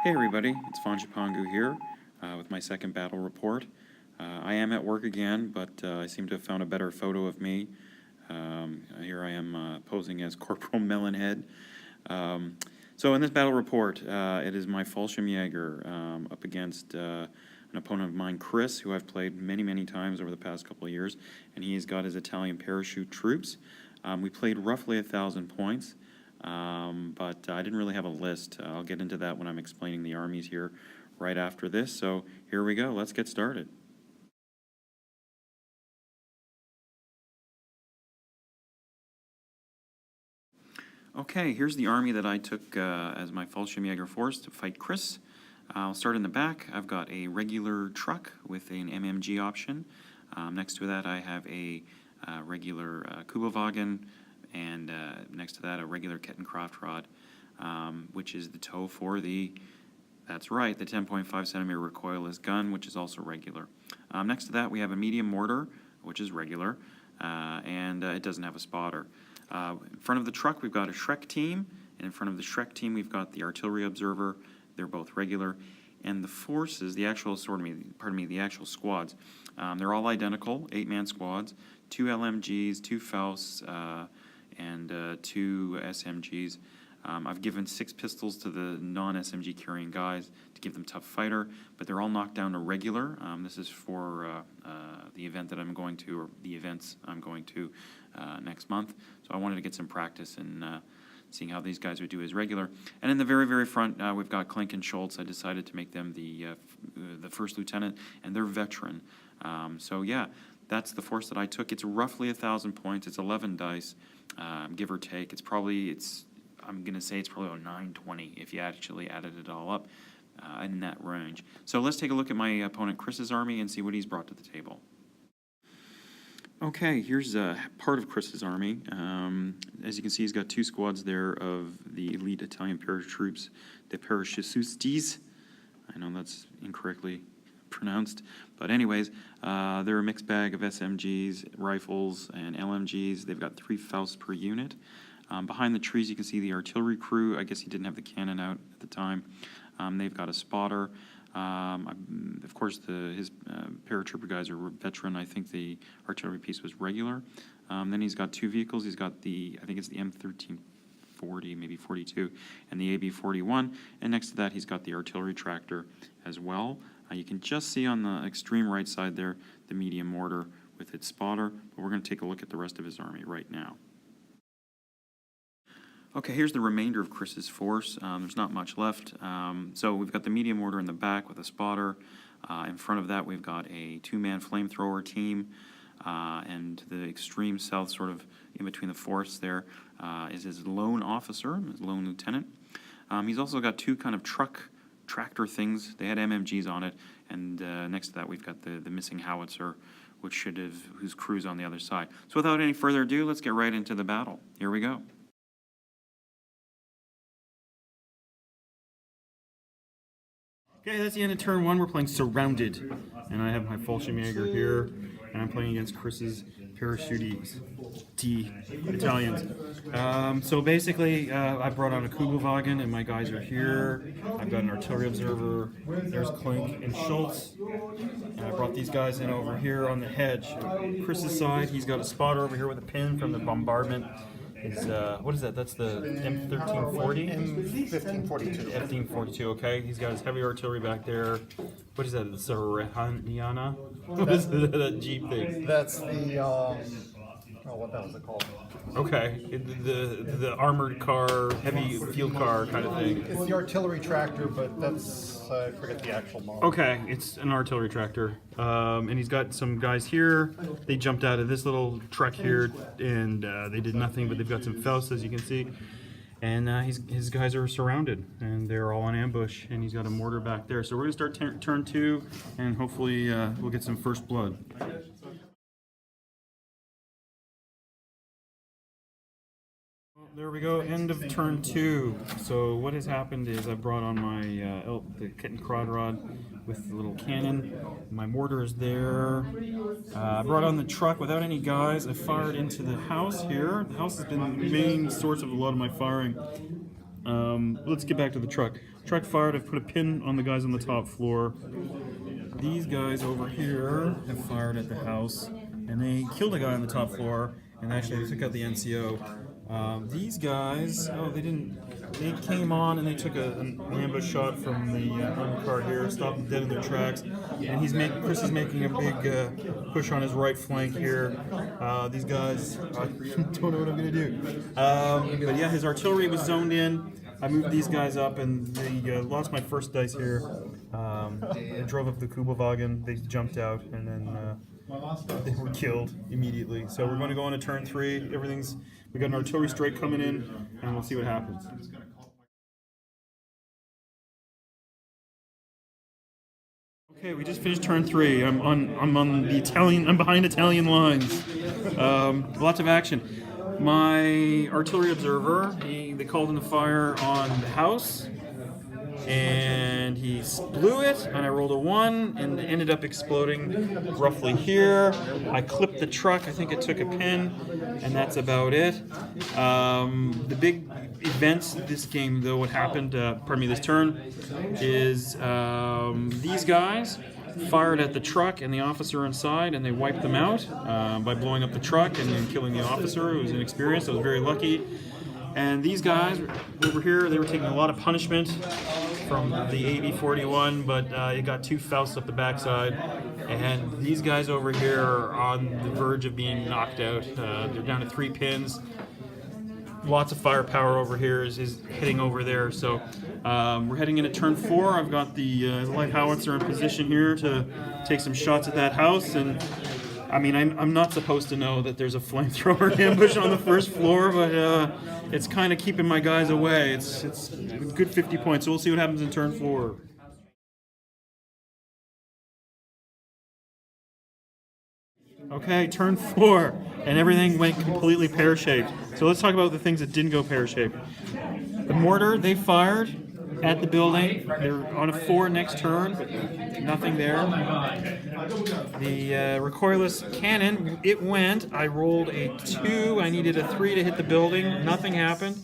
Hey everybody, it's Cippangu here with my second battle report. I am at work again, but I seem to have found a better photo of me. Here I am posing as Corporal Melonhead. So in this battle report, it is my Fallschirmjager up against an opponent of mine, Chris, who I've played many times over the past couple of years, and he's got his Italian parachute troops. We played roughly 1,000 points. But I didn't really have a list. I'll get into that when I'm explaining the armies here right after this. So here we go. Let's get started. Okay, here's the army that I took as my Fallschirmjager force to fight Chris. I'll start in the back. I've got a regular truck with an MMG option. Next to that I have a regular Kugelwagen, and next to that a regular Kettenkraft rod, which is the tow for the, that's right, the 10.5 centimeter recoilless gun, which is also regular. Next to that we have a medium mortar, which is regular, and it doesn't have a spotter. In front of the truck we've got a Shrek team, and in front of the Shrek team we've got the artillery observer. They're both regular. And the forces, the actual the actual squads, they're all identical, 8-man squads, 2 LMGs, 2 Fausts, and 2 SMGs. I've given 6 pistols to the non-SMG carrying guys to give them tough fighter, but they're all knocked down to regular. This is for the event that I'm going to, or the events I'm going to next month. So I wanted to get some practice in seeing how these guys would do as regular. And in the very front, we've got Klink and Schultz. I decided to make them the first lieutenant, and they're veteran. So yeah, that's the force that I took. It's roughly 1,000 points. It's 11 dice, give or take. I'm going to say it's probably about 920 if you actually added it all up in that range. So let's take a look at my opponent Chris's army and see what he's brought to the table. Okay, here's part of Chris's army. As you can see, he's got 2 squads there of the elite Italian paratroops, the Parachutistes. I know that's incorrectly pronounced, but anyways, they're a mixed bag of SMGs, rifles, and LMGs. They've got 3 Fausts per unit. Behind the trees you can see the artillery crew. I guess he didn't have the cannon out at the time. They've got a spotter. Of course, his paratrooper guys are veteran. I think the artillery piece was regular. Then he's got 2 vehicles. He's got I think it's the M1340, maybe 42, and the AB41. And next to that, he's got the artillery tractor as well. You can just see on the extreme right side there the medium mortar with its spotter. But we're going to take a look at the rest of his army right now. Okay, here's the remainder of Chris's force. There's not much left. So we've got the medium mortar in the back with a spotter. In front of that we've got a 2-man flamethrower team. And the extreme south, sort of in between the forests there, is his lone officer, his lone lieutenant. He's also got 2 kind of tractor things. They had MMGs on it. And next to that we've got the missing howitzer, whose crew's on the other side. So without any further ado, let's get right into the battle. Here we go. Okay, that's the end of turn 1. We're playing Surrounded, and I have my Fallschirmjager here, and I'm playing against Chris's Parachutistes, Italians. So basically, I brought on a Kugelwagen, and my guys are here. I've got an artillery observer. There's Klink and Schultz. And I brought these guys in over here on the hedge. Chris's side, he's got a spotter over here with a pin from the bombardment. What is that? That's the M1340? M1542. M1542, okay. He's got his heavy artillery back there. What is that? The Sarahaniana? What is that Jeep thing? That's the, what that was it called? Okay. The armored car, heavy field car kind of thing. It's the artillery tractor, but that's, I forget the actual model. Okay, it's an artillery tractor. And he's got some guys here. They jumped out of this little truck here, and they did nothing, but they've got some Fausts, as you can see. And his guys are surrounded, and they're all on ambush, and he's got a mortar back there. So we're going to start turn 2, and hopefully we'll get some first blood. There we go, end of turn 2. So what has happened is I brought on my the Kettenkraft rod with the little cannon. My mortar is there. I brought on the truck without any guys. I fired into the house here. The house has been the main source of a lot of my firing. Let's get back to the truck. Truck fired. I've put a pin on the guys on the top floor. These guys over here have fired at the house, and they killed a guy on the top floor, and actually they took out the NCO. These guys, they didn't. They came on and they took an ambush shot from the armored car here, stopped them dead in their tracks, and Chris is making a big push on his right flank here. These guys, I don't know what I'm gonna do. But yeah, his artillery was zoned in. I moved these guys up, and they lost my first dice here. They drove up the Kubelwagen, they jumped out, and then they were killed immediately. So we're going to go on to turn 3. We got an artillery strike coming in, and we'll see what happens. Okay, we just finished turn 3. I'm behind Italian lines. Lots of action. My artillery observer, they called in the fire on the house, and he blew it, and I rolled a 1, and it ended up exploding roughly here. I clipped the truck, I think it took a pin, and that's about it. The big events this game, though, what happened, this turn, is these guys fired at the truck and the officer inside, and they wiped them out by blowing up the truck and then killing the officer, who was inexperienced. I was very lucky. And these guys over here, they were taking a lot of punishment from the AB-41, but it got 2 Fausts up the backside. And these guys over here are on the verge of being knocked out. They're down to 3 pins. Lots of firepower over here is hitting over there. So we're heading into turn 4. I've got the light howitzer in position here to take some shots at that house. And I mean, I'm not supposed to know that there's a flamethrower ambush on the first floor, but it's kind of keeping my guys away. It's a good 50 points, so we'll see what happens in turn 4. Okay, turn 4, and everything went completely pear-shaped. So let's talk about the things that didn't go pear-shaped. The mortar, they fired at the building. They were on a 4 next turn, but nothing there. The recoilless cannon, it went. I rolled a 2. I needed a 3 to hit the building. Nothing happened.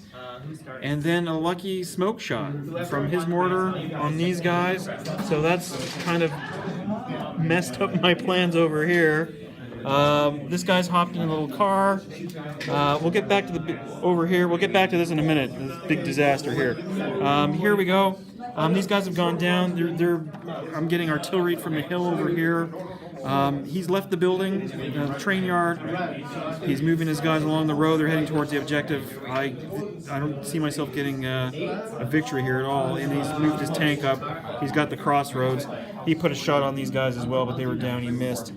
And then a lucky smoke shot from his mortar on these guys. So that's kind of messed up my plans over here. This guy's hopped in a little car. We'll get back to over here. We'll get back to this in a minute. This big disaster here. Here we go. These guys have gone down. I'm getting artillery from the hill over here. He's left the building, the train yard. He's moving his guys along the road. They're heading towards the objective. I don't see myself getting a victory here at all. And he's moved his tank up. He's got the crossroads. He put a shot on these guys as well, but they were down. He missed.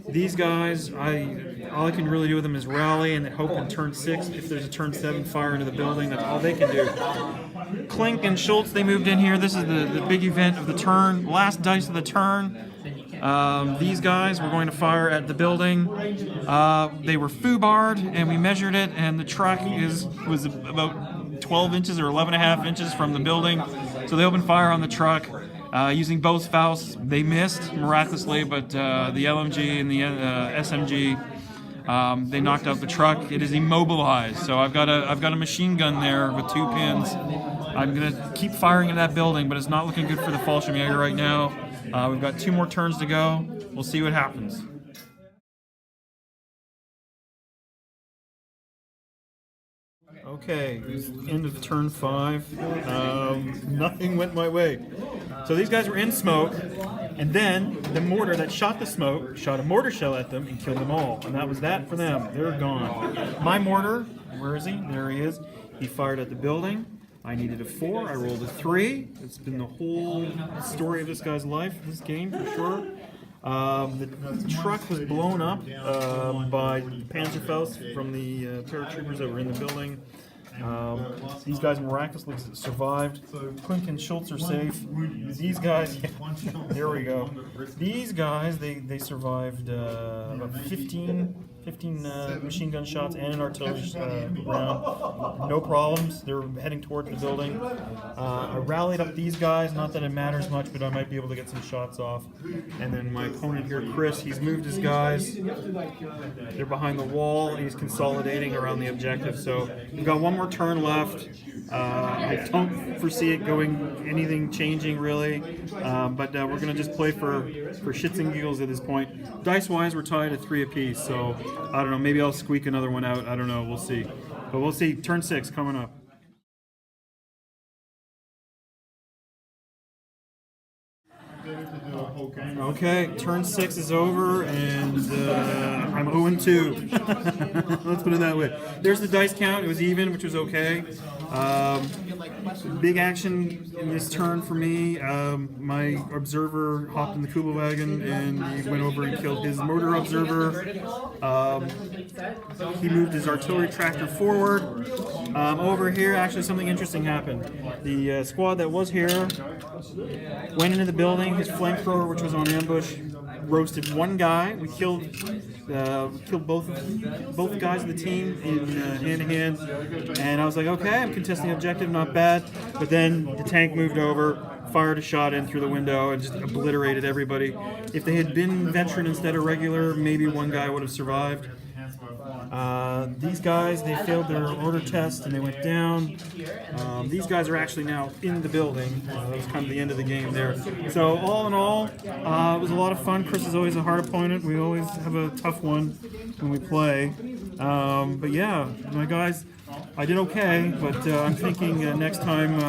These guys, all I can really do with them is rally and hope in turn 6, if there's a turn 7, fire into the building. That's all they can do. Klink and Schultz, they moved in here. This is the big event of the turn. Last dice of the turn. These guys were going to fire at the building. They were foobarred, and we measured it, and the truck was about 12 inches or 11.5 inches from the building. So they opened fire on the truck. Using both Fausts, they missed miraculously, but the LMG and the SMG, they knocked out the truck. It is immobilized, so I've got a machine gun there with 2 pins. I'm gonna keep firing at that building, but it's not looking good for the Fallschirmjager right now. We've got 2 more turns to go. We'll see what happens. Okay, end of turn 5. Nothing went my way. So these guys were in smoke, and then the mortar that shot the smoke shot a mortar shell at them and killed them all. And that was that for them. They're gone. My mortar, where is he? There he is. He fired at the building. I needed a 4. I rolled a 3. It's been the whole story of this guy's life, this game, for sure. The truck was blown up by Panzerfaust from the paratroopers that were in the building. These guys miraculously survived. Klink and Schultz are safe. These guys, there we go. These guys, they survived about 15 15 machine gun shots and an artillery round. No problems. They're heading towards the building. I rallied up these guys. Not that it matters much, but I might be able to get some shots off. And then my opponent here, Chris, he's moved his guys. They're behind the wall, and he's consolidating around the objective. So we've got one more turn left. I don't foresee it going anything changing really, but we're gonna just play for shits and giggles at this point. Dice-wise, we're tied at 3 apiece, so I don't know. Maybe I'll squeak another one out. I don't know. We'll see. But we'll see. Turn 6 coming up. Okay, turn 6 is over, and I'm 0-2. Let's put it that way. There's the dice count. It was even, which was okay. Big action in this turn for me. My observer hopped in the Kuba wagon, and he went over and killed his mortar observer. He moved his artillery tractor forward. Over here, actually, something interesting happened. The squad that was here went into the building. His flamethrower, which was on ambush, roasted one guy. We killed both guys of the team in hand-to-hand, and I was like, okay, I'm contesting objective, not bad. But then the tank moved over, fired a shot in through the window, and just obliterated everybody. If they had been veteran instead of regular, maybe one guy would have survived. These guys, they failed their order test and they went down. These guys are actually now in the building. That was kind of the end of the game there. So all in all, it was a lot of fun. Chris is always a hard opponent. We always have a tough one when we play. But yeah, my guys, I did okay, but I'm thinking next time,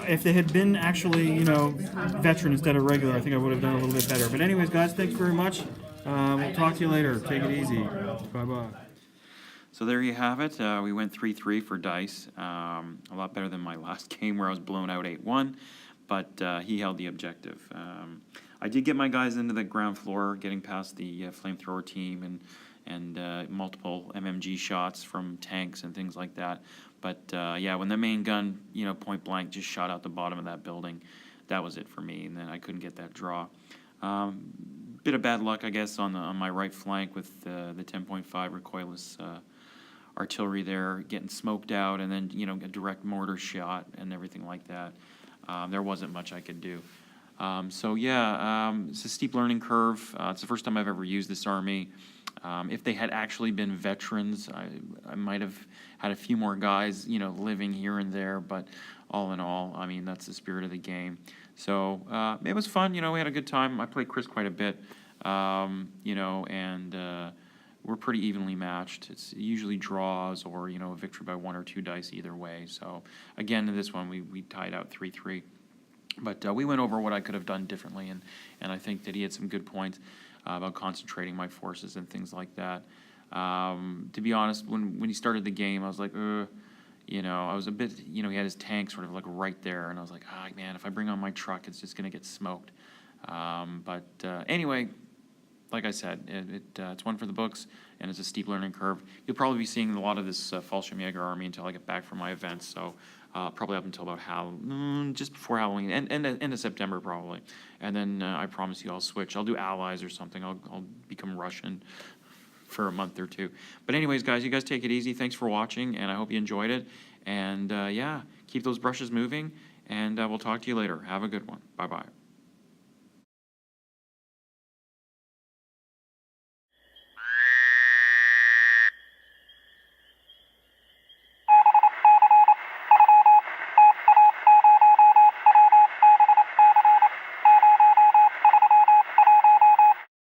if they had been actually, veteran instead of regular, I think I would have done a little bit better. But anyways, guys, thanks very much. We'll talk to you later. Take it easy. Bye-bye. So there you have it. We went 3-3 for dice. A lot better than my last game where I was blown out 8-1, but he held the objective. I did get my guys into the ground floor, getting past the flamethrower team and multiple MMG shots from tanks and things like that. But yeah, when the main gun, point blank, just shot out the bottom of that building, that was it for me, and then I couldn't get that draw. Bit of bad luck, I guess, on my right flank with the 10.5 recoilless artillery there, getting smoked out, and then a direct mortar shot and everything like that. There wasn't much I could do. So yeah, it's a steep learning curve. It's the first time I've ever used this army. If they had actually been veterans, I might have had a few more guys, living here and there. But all in all, I mean, that's the spirit of the game. So it was fun. We had a good time. I played Chris quite a bit, and we're pretty evenly matched. It's usually draws or, a victory by 1 or 2 dice either way. So again, in this one, we tied out 3-3. But we went over what I could have done differently, and I think that he had some good points about concentrating my forces and things like that. To be honest, when he started the game, I was like, I was a bit, he had his tank sort of like right there, and I was like, man, if I bring on my truck, it's just going to get smoked. But anyway, like I said, it's one for the books, and it's a steep learning curve. You'll probably be seeing a lot of this Fallschirmjager army until I get back from my events, so probably up until about just before Halloween, end of September probably. And then I promise you I'll switch. I'll do allies or something. I'll become Russian for a month or 2. But anyways, guys, you guys take it easy. Thanks for watching, and I hope you enjoyed it. And yeah, keep those brushes moving, and we'll talk to you later. Have a good one. Bye-bye.